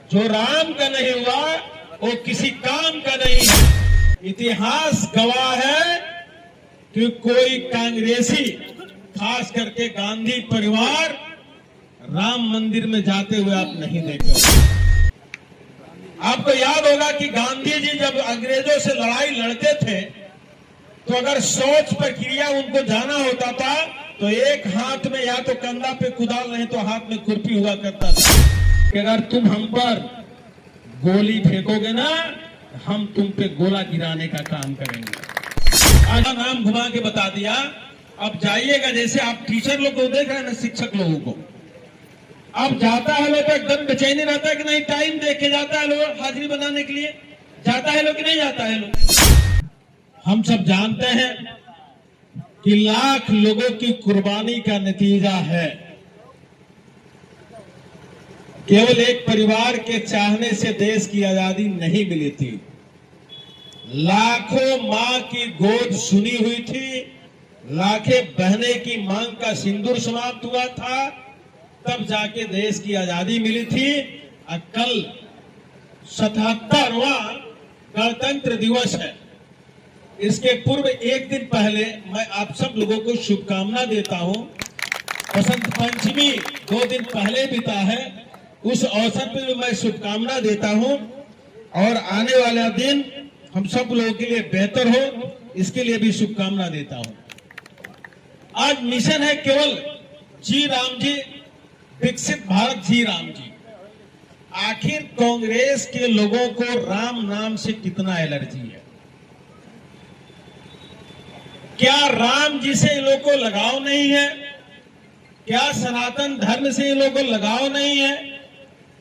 जो राम का नहीं हुआ वो किसी काम का नहीं है। इतिहास गवाह है कि कोई कांग्रेसी, खास करके गांधी परिवार, राम मंदिर में जाते हुए आप नहीं देखे। आपको याद होगा कि गांधी जी जब अंग्रेजों से लड़ाई लड़ते थे तो अगर शौच प्रक्रिया उनको जाना होता था तो एक हाथ में या तो कंधा पे कुदाल नहीं तो हाथ में खुरपी हुआ करता था कि अगर तुम हम पर गोली फेंकोगे ना, हम तुम पे गोला गिराने का काम करेंगे। आज नाम घुमा के बता दिया। अब जाइएगा, जैसे आप टीचर लोग को देख रहे हैं ना, शिक्षक लोगों को, अब जाता है लोग तो एकदम बेचैनी रहता है कि नहीं, टाइम देख के जाता है लोग हाजिरी बनाने के लिए, जाता है लोग कि नहीं जाता है लोग। हम सब जानते हैं कि लाख लोगों की कुर्बानी का नतीजा है केवल एक परिवार के चाहने से देश की आजादी नहीं मिली थी। लाखों मां की गोद सुनी हुई थी, लाखें बहने की मांग का सिंदूर समाप्त हुआ था, तब जाके देश की आजादी मिली थी। और कल 77वां गणतंत्र दिवस है। इसके पूर्व एक दिन पहले मैं आप सब लोगों को शुभकामना देता हूं। बसंत पंचमी 2 दिन पहले बीता है, उस अवसर पर भी मैं शुभकामना देता हूं और आने वाला दिन हम सब लोगों के लिए बेहतर हो, इसके लिए भी शुभकामना देता हूं। आज मिशन है केवल जी राम जी, विकसित भारत जी राम जी। आखिर कांग्रेस के लोगों को राम नाम से कितना एलर्जी है? क्या राम जी से इन लोगों को लगाव नहीं है? क्या सनातन धर्म से इन लोगों को लगाव नहीं है?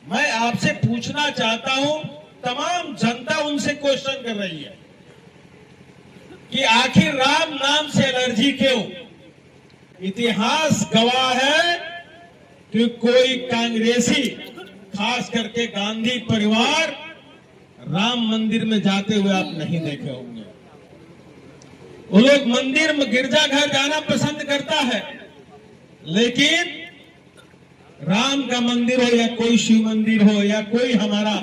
मैं आपसे पूछना चाहता हूं, तमाम जनता उनसे क्वेश्चन कर रही है कि आखिर राम नाम से एलर्जी क्यों? इतिहास गवाह है कि कोई कांग्रेसी, खास करके गांधी परिवार, राम मंदिर में जाते हुए आप नहीं देखे होंगे। वो लोग मंदिर में, गिरजाघर जाना पसंद करता है, लेकिन राम का मंदिर हो या कोई शिव मंदिर हो या कोई हमारा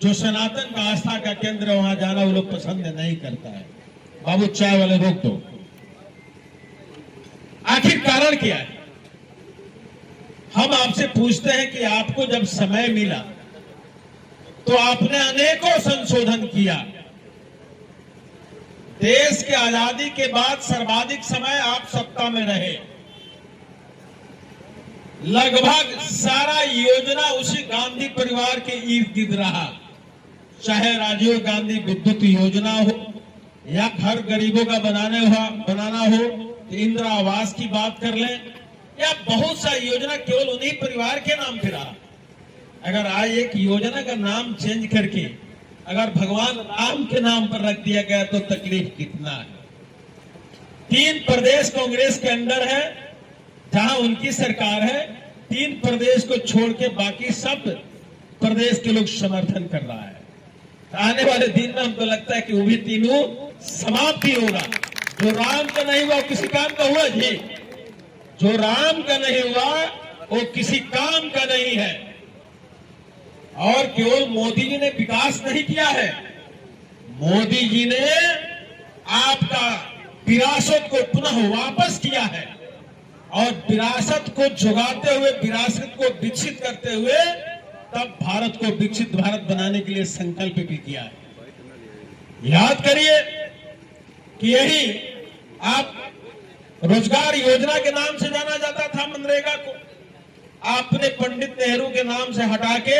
जो सनातन का आस्था का केंद्र है वहां जाना वो लोग पसंद नहीं करता है। बाबू चाय वाले रोक दो। आखिर कारण क्या है? हम आपसे पूछते हैं कि आपको जब समय मिला तो आपने अनेकों संशोधन किया। देश के आजादी के बाद सर्वाधिक समय आप सत्ता में रहे। लगभग सारा योजना उसी गांधी परिवार के इर्द गिर्द रहा, चाहे राजीव गांधी विद्युत योजना हो या घर गरीबों का बनाना हो, तो इंदिरा आवास की बात कर लें, या बहुत सा योजना केवल उन्हीं परिवार के नाम पे रहा। अगर आज एक योजना का नाम चेंज करके अगर भगवान राम के नाम पर रख दिया गया तो तकलीफ कितना है। 3 प्रदेश कांग्रेस के अंदर है जहां उनकी सरकार है, 3 प्रदेश को छोड़ के बाकी सब प्रदेश के लोग समर्थन कर रहा है। आने वाले दिन में हमको लगता है कि वो भी तीनों समाप्त ही होगा। जो राम का नहीं हुआ किसी काम का हुआ जी, जो राम का नहीं हुआ वो किसी काम का नहीं है। और केवल मोदी जी ने विकास नहीं किया है, मोदी जी ने आपका विरासत को पुनः वापस किया है और विरासत को जुगाते हुए, विरासत को विकसित करते हुए तब भारत को विकसित भारत बनाने के लिए संकल्प भी किया है। याद करिए कि यही आप रोजगार योजना के नाम से जाना जाता था मनरेगा को, आपने पंडित नेहरू के नाम से हटा के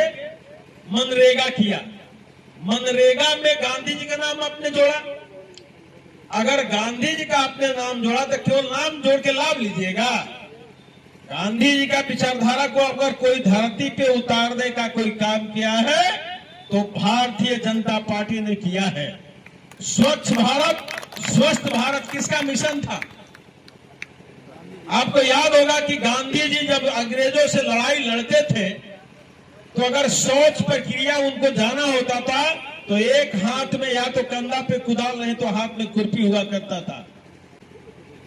मनरेगा किया। मनरेगा में गांधी जी का नाम आपने जोड़ा। अगर गांधी जी का आपने नाम जोड़ा तो केवल नाम जोड़ के लाभ लीजिएगा। गांधी जी का विचारधारा को अगर कोई धरती पे उतारने का कोई काम किया है तो भारतीय जनता पार्टी ने किया है। स्वच्छ भारत, स्वस्थ भारत किसका मिशन था? आपको याद होगा कि गांधी जी जब अंग्रेजों से लड़ाई लड़ते थे तो अगर शौच प्रक्रिया उनको जाना होता था तो एक हाथ में या तो कंधा पे कुदाल नहीं तो हाथ में खुरपी हुआ करता था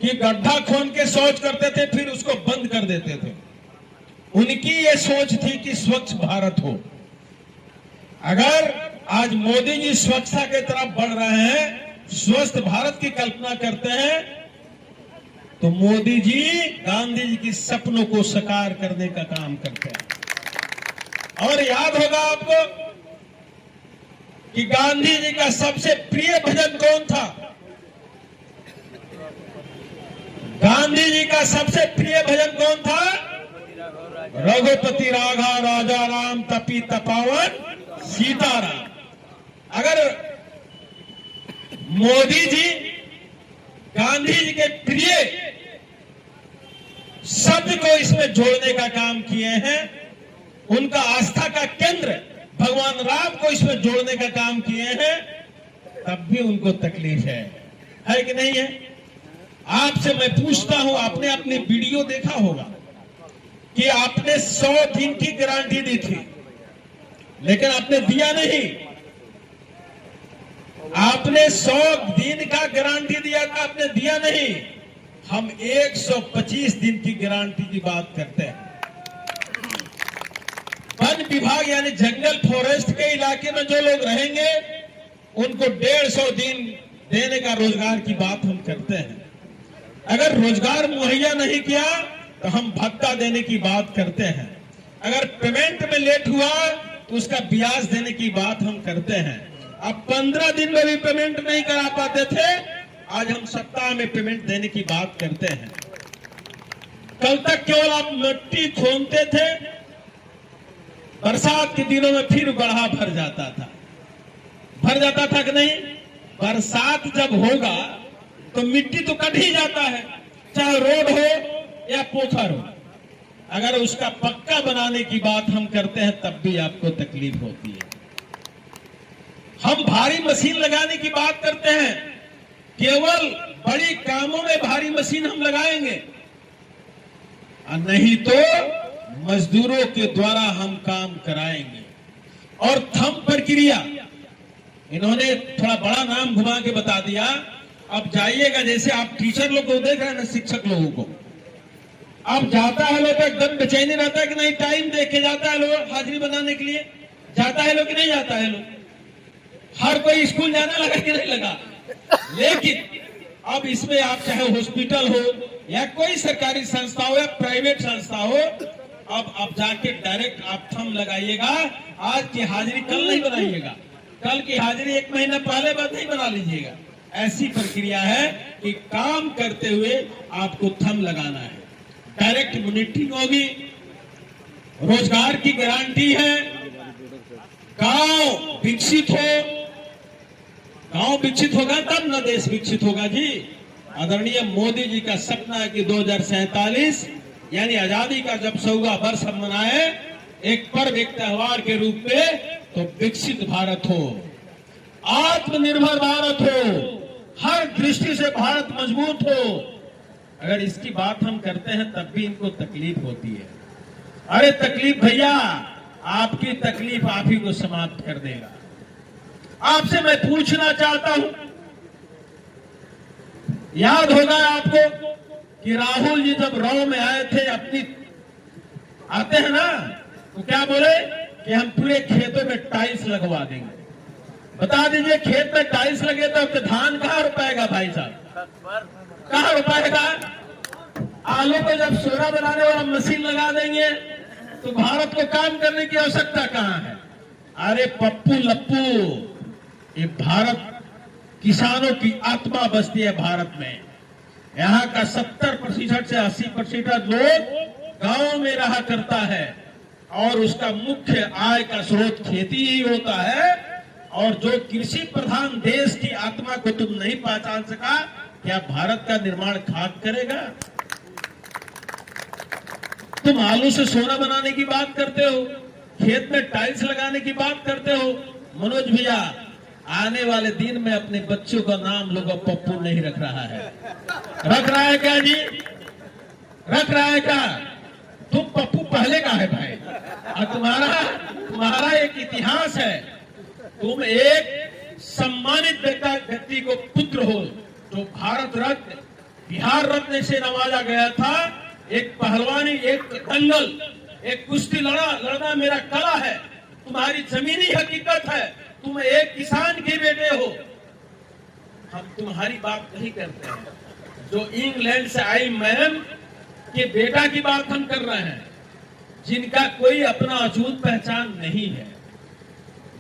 कि गड्ढा खोन के शौच करते थे, फिर उसको बंद कर देते थे। उनकी ये सोच थी कि स्वच्छ भारत हो। अगर आज मोदी जी स्वच्छता की तरफ बढ़ रहे हैं, स्वस्थ भारत की कल्पना करते हैं, तो मोदी जी गांधी जी के सपनों को साकार करने का काम करते हैं। और याद होगा आपको कि गांधी जी का सबसे प्रिय भजन कौन था? गांधी जी का सबसे प्रिय भजन कौन था? रघुपति राघा राजा राम तपी तपावन सीताराम। अगर मोदी जी गांधी जी के प्रिय शब्द को इसमें जोड़ने का काम किए हैं, उनका आस्था का केंद्र भगवान राम को इसमें जोड़ने का काम किए हैं, तब भी उनको तकलीफ है कि नहीं है? आपसे मैं पूछता हूं, आपने अपने वीडियो देखा होगा कि आपने 100 दिन की गारंटी दी थी, लेकिन आपने दिया नहीं। आपने 100 दिन का गारंटी दिया था, आपने दिया नहीं। हम 125 दिन की गारंटी की बात करते हैं। वन विभाग यानी जंगल फॉरेस्ट के इलाके में जो लोग रहेंगे, उनको 150 दिन देने का रोजगार की बात हम करते हैं। अगर रोजगार मुहैया नहीं किया तो हम भत्ता देने की बात करते हैं। अगर पेमेंट में लेट हुआ तो उसका ब्याज देने की बात हम करते हैं। अब 15 दिन में भी पेमेंट नहीं करा पाते थे, आज हम सप्ताह में पेमेंट देने की बात करते हैं। कल तक केवल आप मिट्टी खोदते थे, बरसात के दिनों में फिर गड्ढा भर जाता था कि नहीं? बरसात जब होगा तो मिट्टी तो कट ही जाता है, चाहे रोड हो या पोखर हो। अगर उसका पक्का बनाने की बात हम करते हैं तब भी आपको तकलीफ होती है। हम भारी मशीन लगाने की बात करते हैं, केवल बड़ी कामों में भारी मशीन हम लगाएंगे, और नहीं तो मजदूरों के द्वारा हम काम कराएंगे। और थंब प्रक्रिया, इन्होंने थोड़ा बड़ा नाम घुमा के बता दिया। अब जाइएगा, जैसे आप टीचर लोग को देख रहे हैं ना, शिक्षक लोगों को, अब जाता है लोग एकदम बेचैनी रहता है कि नहीं, टाइम देख के जाता है लोग हाजिरी बनाने के लिए, जाता है लोग कि नहीं जाता है लोग? हर कोई स्कूल जाने लगा कि नहीं लगा? लेकिन अब इसमें आप चाहे हॉस्पिटल हो या कोई सरकारी संस्था हो या प्राइवेट संस्था हो, अब आप जाके डायरेक्ट आप थंब लगाइएगा। आज की हाजिरी कल नहीं बनाइएगा, कल की हाजिरी 1 महीना पहले बाद नहीं बना लीजिएगा। ऐसी प्रक्रिया है कि काम करते हुए आपको थंब लगाना है। डायरेक्ट मॉनिटरिंग होगी, रोजगार की गारंटी है, गांव विकसित हो, गांव विकसित होगा तब न देश विकसित होगा जी। आदरणीय मोदी जी का सपना है कि 2047 यानी आजादी का जब 100वां वर्ष हम मनाए, एक पर्व, एक त्योहार के रूप में, तो विकसित भारत हो, आत्मनिर्भर भारत हो, हर दृष्टि से भारत मजबूत हो। अगर इसकी बात हम करते हैं तब भी इनको तकलीफ होती है। अरे तकलीफ भैया, आपकी तकलीफ आप ही को समाप्त कर देगा। आपसे मैं पूछना चाहता हूं, याद होगा आपको कि राहुल जी जब राव में आए थे, आते हैं ना, तो क्या बोले कि हम पूरे खेतों में टाइल्स लगवा देंगे। बता दीजिए, खेत में टाइल्स लगे तो धान कहां रुपाएगा भाई साहब? कहां रुपाएगा? आलू पे जब सोना बनाने वाला मशीन लगा देंगे तो भारत को काम करने की आवश्यकता कहां है? अरे पप्पू लप्पू, ये भारत किसानों की आत्मा बसती है भारत में। यहाँ का 70% से 80% लोग गांव में रहा करता है और उसका मुख्य आय का स्रोत खेती ही होता है। और जो कृषि प्रधान देश की आत्मा को तुम नहीं पहचान सका, क्या भारत का निर्माण खाद करेगा? तुम आलू से सोना बनाने की बात करते हो, खेत में टाइल्स लगाने की बात करते हो। मनोज भैया, आने वाले दिन में अपने बच्चों का नाम लोग पप्पू नहीं रख रहा है। रख रहा है क्या जी? रख रहा है क्या? तुम पप्पू पहले का है भाई, और तुम्हारा एक इतिहास है। तुम एक सम्मानित व्यक्ति को पुत्र हो, जो भारत रत्न, बिहार रत्न से नवाजा गया था। एक पहलवानी, एक दंगल, एक कुश्ती लड़ना मेरा कला है। तुम्हारी जमीनी हकीकत है, तुम एक किसान के बेटे हो। हम तुम्हारी बात नहीं करते हैं, जो इंग्लैंड से आई मैम के बेटा की बात हम कर रहे हैं, जिनका कोई अपना अछूत पहचान नहीं है,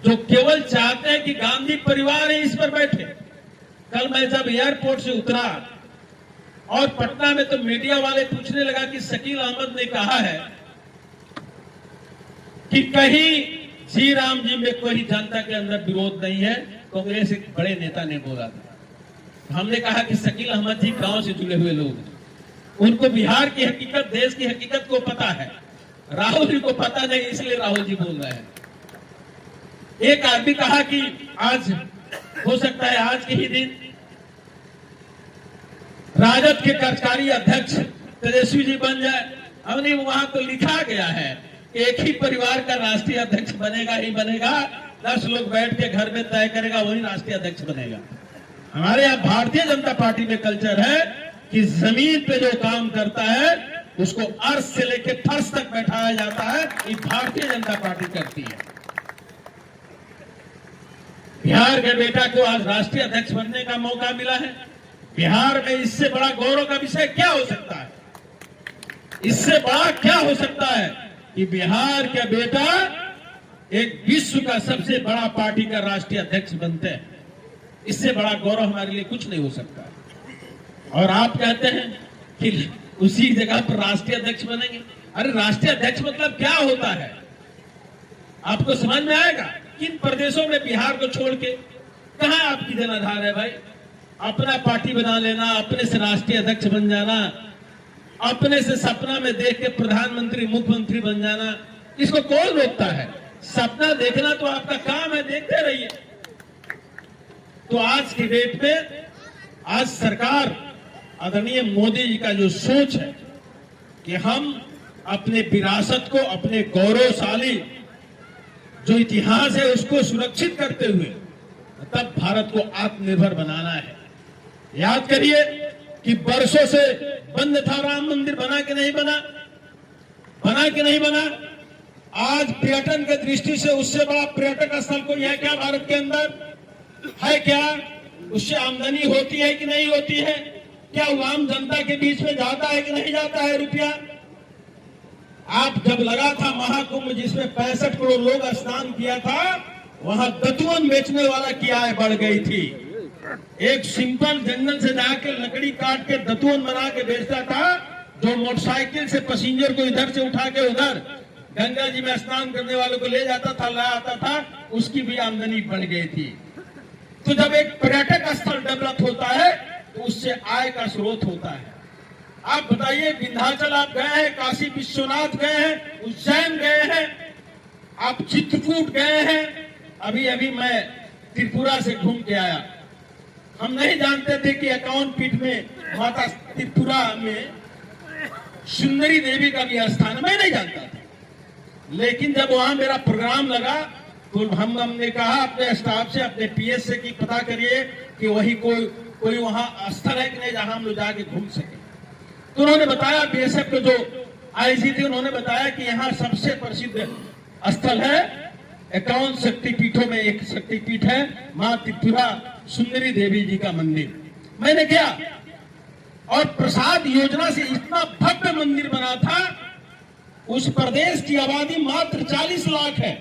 जो केवल चाहते हैं कि गांधी परिवार ही इस पर बैठे। कल मैं जब एयरपोर्ट से उतरा और पटना में, तो मीडिया वाले पूछने लगा कि शकील अहमद ने कहा है कि कहीं जी राम जी में कोई जनता के अंदर विरोध नहीं है, कांग्रेस एक बड़े नेता ने बोला था। हमने कहा कि शकील अहमद जी गांव से जुड़े हुए लोग, उनको बिहार की हकीकत, देश की हकीकत को पता है, राहुल जी को पता नहीं, इसलिए राहुल जी बोल रहे हैं। एक आदमी कहा कि आज हो सकता है आज के ही दिन राजद के कार्यकारी अध्यक्ष तेजस्वी जी बन जाए। हमने वहां तो लिखा गया है एक ही परिवार का राष्ट्रीय अध्यक्ष बनेगा ही बनेगा, 10 लोग बैठ के घर में तय करेगा, वही राष्ट्रीय अध्यक्ष बनेगा। हमारे यहाँ भारतीय जनता पार्टी में कल्चर है कि जमीन पे जो काम करता है उसको अर्श से लेकर फर्श तक बैठाया जाता है। ये भारतीय जनता पार्टी करती है। बिहार के बेटा को आज राष्ट्रीय अध्यक्ष बनने का मौका मिला है। बिहार में इससे बड़ा गौरव का विषय क्या हो सकता है? इससे बड़ा क्या हो सकता है कि बिहार का बेटा एक विश्व का सबसे बड़ा पार्टी का राष्ट्रीय अध्यक्ष बनते हैं। इससे बड़ा गौरव हमारे लिए कुछ नहीं हो सकता। और आप कहते हैं कि उसी जगह पर राष्ट्रीय अध्यक्ष बनेंगे। अरे राष्ट्रीय अध्यक्ष मतलब क्या होता है? आपको समझ में आएगा? किन प्रदेशों में बिहार को छोड़ के कहां आपकी जनाधार है भाई? अपना पार्टी बना लेना, अपने से राष्ट्रीय अध्यक्ष बन जाना, अपने से सपना में देख के प्रधानमंत्री मुख्यमंत्री बन जाना, इसको कौन रोकता है? सपना देखना तो आपका काम है, देखते रहिए। तो आज की डेट में आज सरकार आदरणीय मोदी जी का जो सोच है कि हम अपने विरासत को, अपने गौरवशाली जो इतिहास है उसको सुरक्षित करते हुए तब भारत को आत्मनिर्भर बनाना है। याद करिए कि वर्षों से बंद था राम मंदिर, बना कि नहीं बना? बना कि नहीं बना? आज पर्यटन की दृष्टि से उससे बड़ा पर्यटक स्थल कोई है क्या भारत के अंदर? है क्या? उससे आमदनी होती है कि नहीं होती है? क्या वो आम जनता के बीच में जाता है कि नहीं जाता है रुपया? आप जब लगा था महाकुंभ जिसमें 65 करोड़ लोग स्नान किया था, वहां दतुअन बेचने वाला की आय बढ़ गई थी। एक सिंपल जंगल से जाकर लकड़ी काट के दतुअन बना के बेचता था, जो मोटरसाइकिल से पैसेंजर को इधर से उठा के उधर गंगा जी में स्नान करने वालों को ले जाता था, ला आता था, उसकी भी आमदनी बढ़ गई थी। तो जब एक पर्यटक स्थल डेवलप होता है तो उससे आय का स्रोत होता है। आप बताइए, विंध्याचल आप गए हैं, काशी विश्वनाथ गए हैं, उज्जैन गए हैं, आप चित्रकूट गए हैं, अभी अभी मैं त्रिपुरा से घूम के आया। हम नहीं जानते थे कि 51 पीठ में माता त्रिपुरा में सुंदरी देवी का भी स्थान, मैं नहीं जानता था। लेकिन जब वहां मेरा प्रोग्राम लगा तो हमने कहा अपने स्टाफ से, अपने पीएस से कि पता करिए कि वही कोई वहां स्थल है कि नहीं जहां हम लोग जाके घूम सके। तो उन्होंने बताया, बीएसएफ के जो आईजी थे उन्होंने बताया कि यहाँ सबसे प्रसिद्ध स्थल है, 51 शक्तिपीठों में एक शक्तिपीठ है मां त्रिपुरा सुंदरी देवी जी का मंदिर। मैंने किया और प्रसाद योजना से इतना भव्य मंदिर बना था। उस प्रदेश की आबादी मात्र 40 लाख है,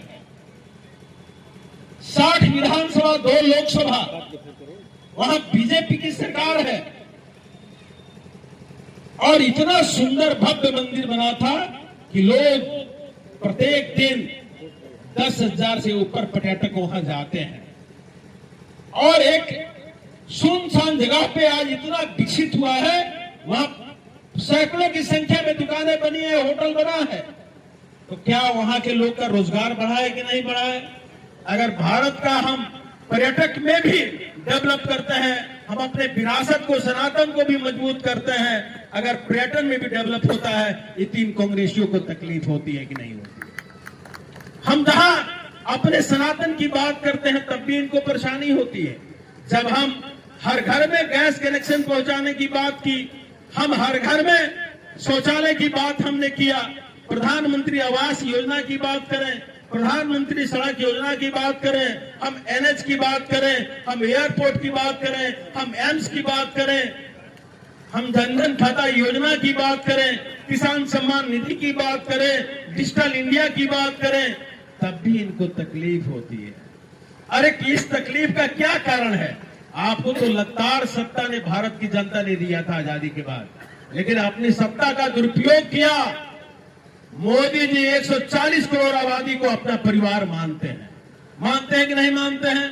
60 विधानसभा, 2 लोकसभा, वहां बीजेपी की सरकार है और इतना सुंदर भव्य मंदिर बना था कि लोग प्रत्येक दिन 10,000 से ऊपर पर्यटक वहां जाते हैं। और एक सुनसान जगह पे आज इतना विकसित हुआ है, वहां सैकड़ों की संख्या में दुकानें बनी है, होटल बना है। तो क्या वहां के लोग का रोजगार बढ़ा है कि नहीं बढ़ा है? अगर भारत का हम पर्यटक में भी डेवलप करते हैं, हम अपने विरासत को, सनातन को भी मजबूत करते हैं, अगर पर्यटन में भी डेवलप होता है, ये 3 कांग्रेसियों को तकलीफ होती है कि नहीं होती? हम जहां अपने सनातन की बात करते हैं तब भी इनको परेशानी होती है। जब हम हर घर में गैस कनेक्शन पहुंचाने की बात की, हम हर घर में शौचालय की बात हमने किया, प्रधानमंत्री आवास योजना की बात करें, प्रधानमंत्री सड़क योजना की बात करें, हम एनएच की बात करें, हम एयरपोर्ट की बात करें, हम एम्स की बात करें, हम जनधन खाता योजना की बात करें, किसान सम्मान निधि की बात करें, डिजिटल इंडिया की बात करें, तब भी इनको तकलीफ होती है। अरे इस तकलीफ का क्या कारण है? आपको तो लगातार सत्ता ने, भारत की जनता ने दिया था आजादी के बाद, लेकिन अपनी सत्ता का दुरुपयोग किया। मोदी जी 140 करोड़ आबादी को अपना परिवार मानते हैं कि नहीं मानते हैं?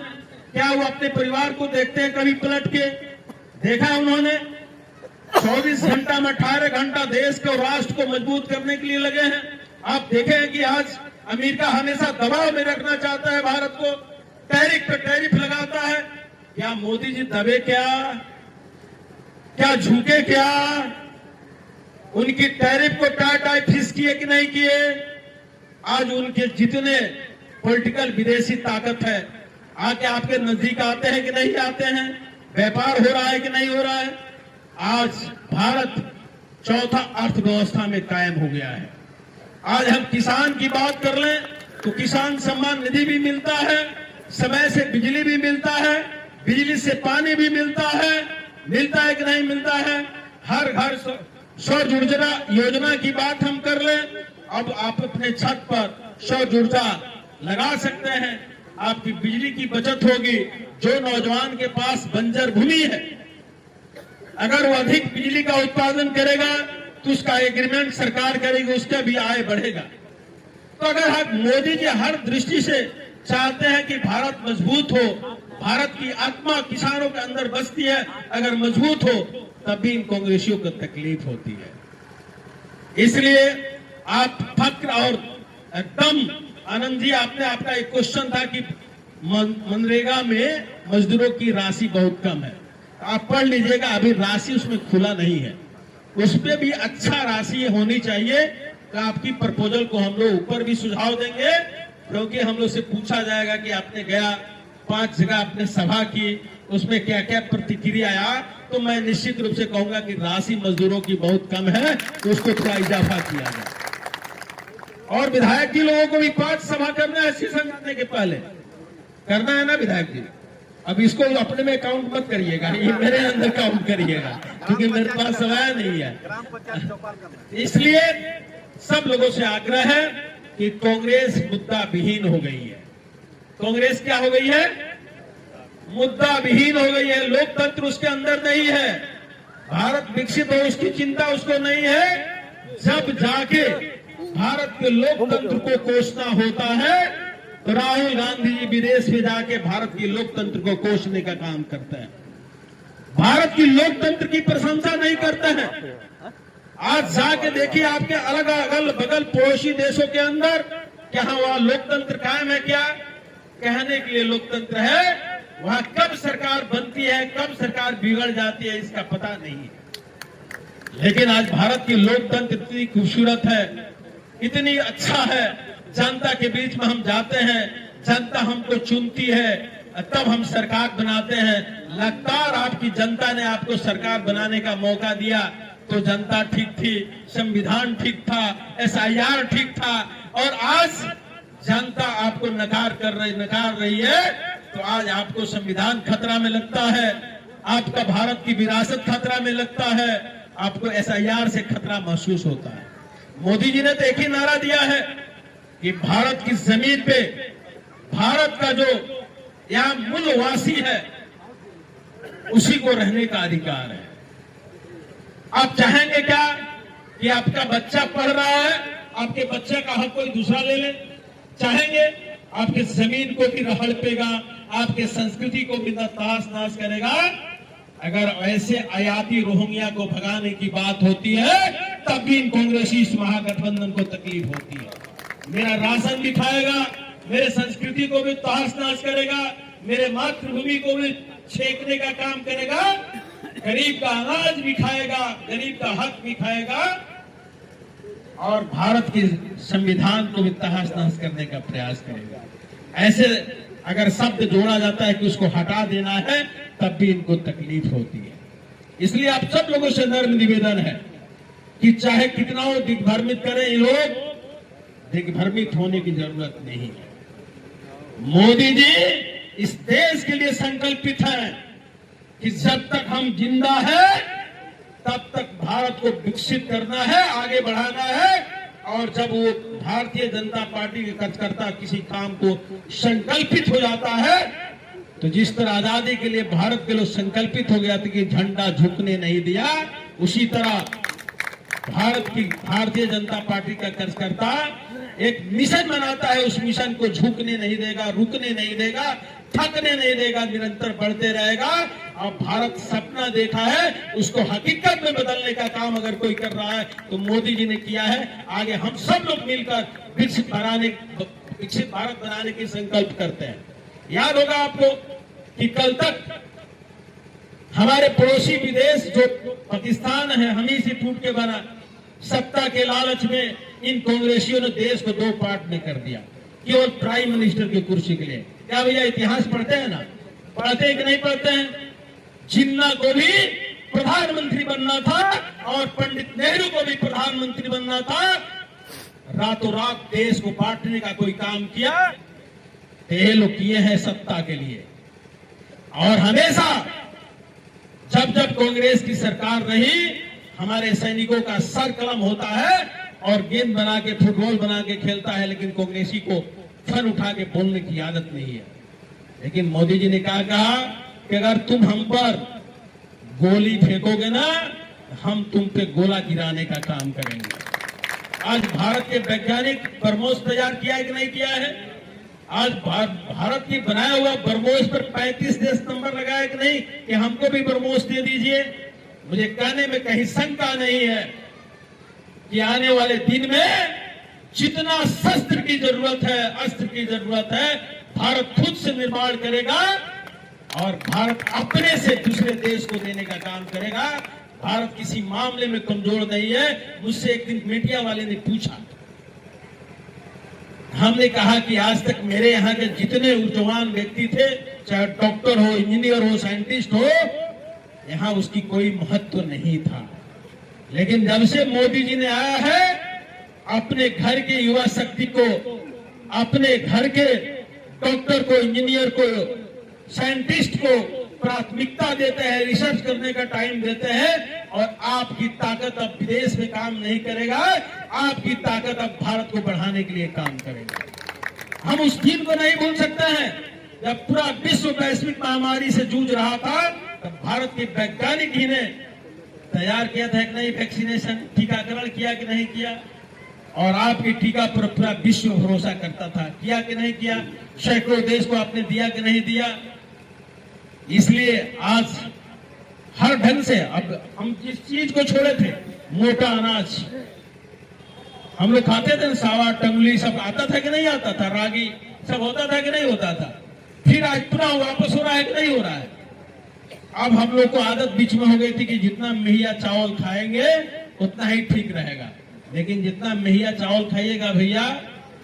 क्या वो अपने परिवार को देखते हैं कभी पलट के? देखा है उन्होंने? 24 घंटा में 18 घंटा देश को, राष्ट्र को मजबूत करने के लिए लगे हैं। आप देखे हैं कि आज अमेरिका हमेशा दबाव में रखना चाहता है भारत को, टैरिफ पे टैरिफ लगाता है। क्या मोदी जी दबे क्या झुके क्या? उनकी टैरिफ को टाई फिस किए कि नहीं किए? आज उनके जितने पॉलिटिकल विदेशी ताकत है आके आपके नजदीक आते हैं कि नहीं आते हैं? व्यापार हो रहा है कि नहीं हो रहा है? आज भारत चौथा अर्थव्यवस्था में कायम हो गया है। आज हम किसान की बात कर लें तो किसान सम्मान निधि भी मिलता है, समय से बिजली भी मिलता है, बिजली से पानी भी मिलता है कि नहीं मिलता है? हर घर सौर ऊर्जा योजना की बात हम कर लें, अब आप अपने छत पर सौर ऊर्जा लगा सकते हैं, आपकी बिजली की बचत होगी। जो नौजवान के पास बंजर भूमि है, अगर वो अधिक बिजली का उत्पादन करेगा तो उसका एग्रीमेंट सरकार करेगी, उसका भी आय बढ़ेगा। तो अगर मोदी जी हर दृष्टि से चाहते हैं कि भारत मजबूत हो, भारत की आत्मा किसानों के अंदर बसती है, अगर मजबूत हो तब भी इन कांग्रेसियों को तकलीफ होती है। इसलिए आप फक्र और दम, आनंद जी आपका एक क्वेश्चन था कि मनरेगा में मजदूरों की राशि बहुत कम है, आप पढ़ लीजिएगा, अभी राशि उसमें खुला नहीं है, उस पर भी अच्छा राशि होनी चाहिए। तो आपकी प्रपोजल को हम लोग ऊपर भी सुझाव देंगे, क्योंकि हम लोग से पूछा जाएगा कि आपने गया 5 जगह आपने सभा की, उसमें क्या क्या प्रतिक्रिया आया, तो मैं निश्चित रूप से कहूंगा कि राशि मजदूरों की बहुत कम है, तो उसको थोड़ा इजाफा किया जाए। और विधायक जी लोगों को भी 5 सभा करना है सेशन जाने के पहले, करना है ना विधायक जी? अब इसको अपने में काउंट मत करिएगा, ये मेरे अंदर काउंट करिएगा, क्योंकि मेरे पास सवाल नहीं है। इसलिए सब लोगों से आग्रह है कि कांग्रेस मुद्दा विहीन हो गई है। कांग्रेस क्या हो गई है? मुद्दा विहीन हो गई है। लोकतंत्र उसके अंदर नहीं है, भारत विकसित हो उसकी चिंता उसको नहीं है। जब जाके भारत के लोकतंत्र को कोसना होता है तो राहुल गांधी जी विदेश में जाके भारत की लोकतंत्र को कोसने का काम करते हैं, भारत की लोकतंत्र की प्रशंसा नहीं करते हैं। आज जाके देखिए आपके अलग अगल बगल पड़ोसी देशों के अंदर, क्या वहां लोकतंत्र कायम है? क्या कहने के लिए लोकतंत्र है, वहां कब सरकार बनती है, कब सरकार बिगड़ जाती है, इसका पता नहीं है। लेकिन आज भारत की लोकतंत्र इतनी खूबसूरत है, इतनी अच्छा है, जनता के बीच में हम जाते हैं, जनता हमको चुनती है, तब हम सरकार बनाते हैं। लगातार आपकी जनता ने आपको सरकार बनाने का मौका दिया तो जनता ठीक थी, संविधान ठीक था, SIR ठीक था, और आज जनता आपको नकार रही है, तो आज आपको संविधान खतरा में लगता है, आपका भारत की विरासत खतरा में लगता है, आपको SIR से खतरा महसूस होता है। मोदी जी ने तो एक ही नारा दिया है कि भारत की जमीन पे भारत का जो यहाँ मूलवासी है उसी को रहने का अधिकार है। आप चाहेंगे क्या कि आपका बच्चा पढ़ रहा है, आपके बच्चे का हक कोई दूसरा ले ले? चाहेंगे? आपके जमीन को भी हड़पेगा, आपके संस्कृति को भी तहस नहस करेगा। अगर ऐसे आयाती रोहिंग्या को भगाने की बात होती है तब भी इन कांग्रेसी इस महागठबंधन को तकलीफ होती है। मेरा राशन भी खाएगा, मेरे संस्कृति को भी तहस नहस करेगा, मेरे मातृभूमि को भी छेकने का काम करेगा, गरीब का अनाज भी खाएगा, गरीब का हक भी खाएगा, और भारत के संविधान को भी तहस नहस करने का प्रयास करेगा। ऐसे अगर शब्द जोड़ा जाता है कि उसको हटा देना है तब भी इनको तकलीफ होती है। इसलिए आप सब लोगों से नर्म निवेदन है कि चाहे कितना दिग्भ्रमित करें ये लोग, दिग्भ्रमित होने की जरूरत नहीं है। मोदी जी इस देश के लिए संकल्पित हैं कि जब तक हम जिंदा है तब तक भारत को विकसित करना है, आगे बढ़ाना है। और जब वो भारतीय जनता पार्टी के कार्यकर्ता किसी काम को संकल्पित हो जाता है, तो जिस तरह आजादी के लिए भारत के लोग संकल्पित हो गया था कि झंडा झुकने नहीं दिया, उसी तरह भारतीय जनता पार्टी का कार्यकर्ता एक मिशन बनाता है, उस मिशन को झुकने नहीं देगा, रुकने नहीं देगा, थकने नहीं देगा, निरंतर बढ़ते रहेगा। और भारत सपना देखा है, उसको हकीकत में बदलने का काम अगर कोई कर रहा है तो मोदी जी ने किया है। आगे हम सब लोग मिलकर विकसित भारत बनाने की संकल्प करते हैं। याद होगा आपको कि कल तक हमारे पड़ोसी विदेश जो पाकिस्तान है, हम ही से टूट के बना, सत्ता के लालच में इन कांग्रेसियों ने देश को दो पार्ट में कर दिया केवल प्राइम मिनिस्टर की कुर्सी के लिए। क्या भैया इतिहास पढ़ते हैं ना? पढ़ते हैं कि नहीं पढ़ते हैं? जिन्ना को भी प्रधानमंत्री बनना था और पंडित नेहरू को भी प्रधानमंत्री बनना था। रातों रात देश को बांटने का कोई काम किया तो ये लोग किए हैं सत्ता के लिए। और हमेशा जब जब कांग्रेस की सरकार रही, हमारे सैनिकों का सर कलम होता है और गेंद बना के फुटबॉल बना के खेलता है, लेकिन कांग्रेसी को फन उठा के बोलने की आदत नहीं है। लेकिन मोदी जी ने कहा कि अगर तुम हम पर गोली फेंकोगे ना, हम तुम पे गोला गिराने का काम करेंगे। आज भारत के वैज्ञानिक ब्रह्मोस तैयार किया है कि नहीं किया है? आज भारत की बनाया हुआ ब्रह्मोस पर 35 देश नंबर लगाया कि नहीं कि हमको भी ब्रह्मोस दे दीजिए। मुझे कहने में कहीं शंका नहीं है कि आने वाले दिन में जितना शस्त्र की जरूरत है, अस्त्र की जरूरत है, भारत खुद से निर्माण करेगा और भारत अपने से दूसरे देश को देने का काम करेगा। भारत किसी मामले में कमजोर नहीं है। मुझसे एक दिन मीडिया वाले ने पूछा, हमने कहा कि आज तक मेरे यहाँ के जितने ऊर्जवान व्यक्ति थे, चाहे डॉक्टर हो, इंजीनियर हो, साइंटिस्ट हो, यहाँ उसकी कोई महत्व नहीं था। लेकिन जब से मोदी जी ने आया है, अपने घर के युवा शक्ति को, अपने घर के डॉक्टर को, इंजीनियर को, साइंटिस्ट को प्राथमिकता देते हैं, रिसर्च करने का टाइम देते हैं। और आपकी ताकत अब विदेश में काम नहीं करेगा, आपकी ताकत अब भारत को बढ़ाने के लिए काम करेगा। हम उस दिन को नहीं भूल सकते हैं जब पूरा विश्व वैश्विक महामारी से जूझ रहा था, तब भारत के वैज्ञानिक ही ने तैयार किया था कि नहीं, वैक्सीनेशन, टीकाकरण किया कि नहीं किया। और आपकी टीका पर पूरा विश्व भरोसा करता था, किया कि नहीं किया। सैकड़ों देश को आपने दिया कि नहीं दिया। इसलिए आज हर ढंग से, अब हम जिस चीज को छोड़े थे, मोटा अनाज हम लोग खाते थे, सावा, टंगली सब आता था कि नहीं आता था, रागी सब होता था कि नहीं होता था। फिर आज पुनः वापस हो रहा है कि नहीं हो रहा है। अब हम लोग को आदत बीच में हो गई थी कि जितना मेहिया चावल खाएंगे उतना ही ठीक रहेगा, लेकिन जितना मेहिया चावल खाइएगा भैया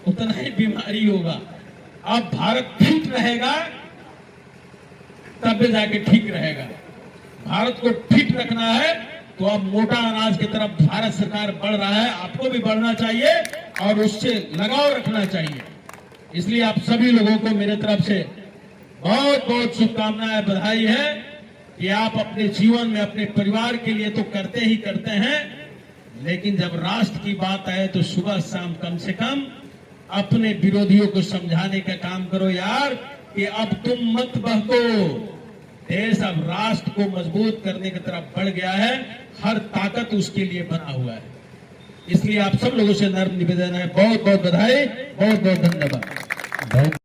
उतना ही बीमारी होगा। अब भारत फिट रहेगा तब जाके ठीक रहेगा। भारत को फिट रखना है तो अब मोटा अनाज की तरफ भारत सरकार बढ़ रहा है, आपको भी बढ़ना चाहिए और उससे लगाव रखना चाहिए। इसलिए आप सभी लोगों को मेरे तरफ से बहुत बहुत शुभकामनाएं, बधाई है कि आप अपने जीवन में अपने परिवार के लिए तो करते ही करते हैं, लेकिन जब राष्ट्र की बात आए तो सुबह शाम कम से कम अपने विरोधियों को समझाने का काम करो यार कि अब तुम मत बहको। देश अब राष्ट्र को मजबूत करने की तरफ बढ़ गया है, हर ताकत उसके लिए बना हुआ है। इसलिए आप सब लोगों से नर्म निवेदन है, बहुत बहुत बधाई, बहुत बहुत धन्यवाद।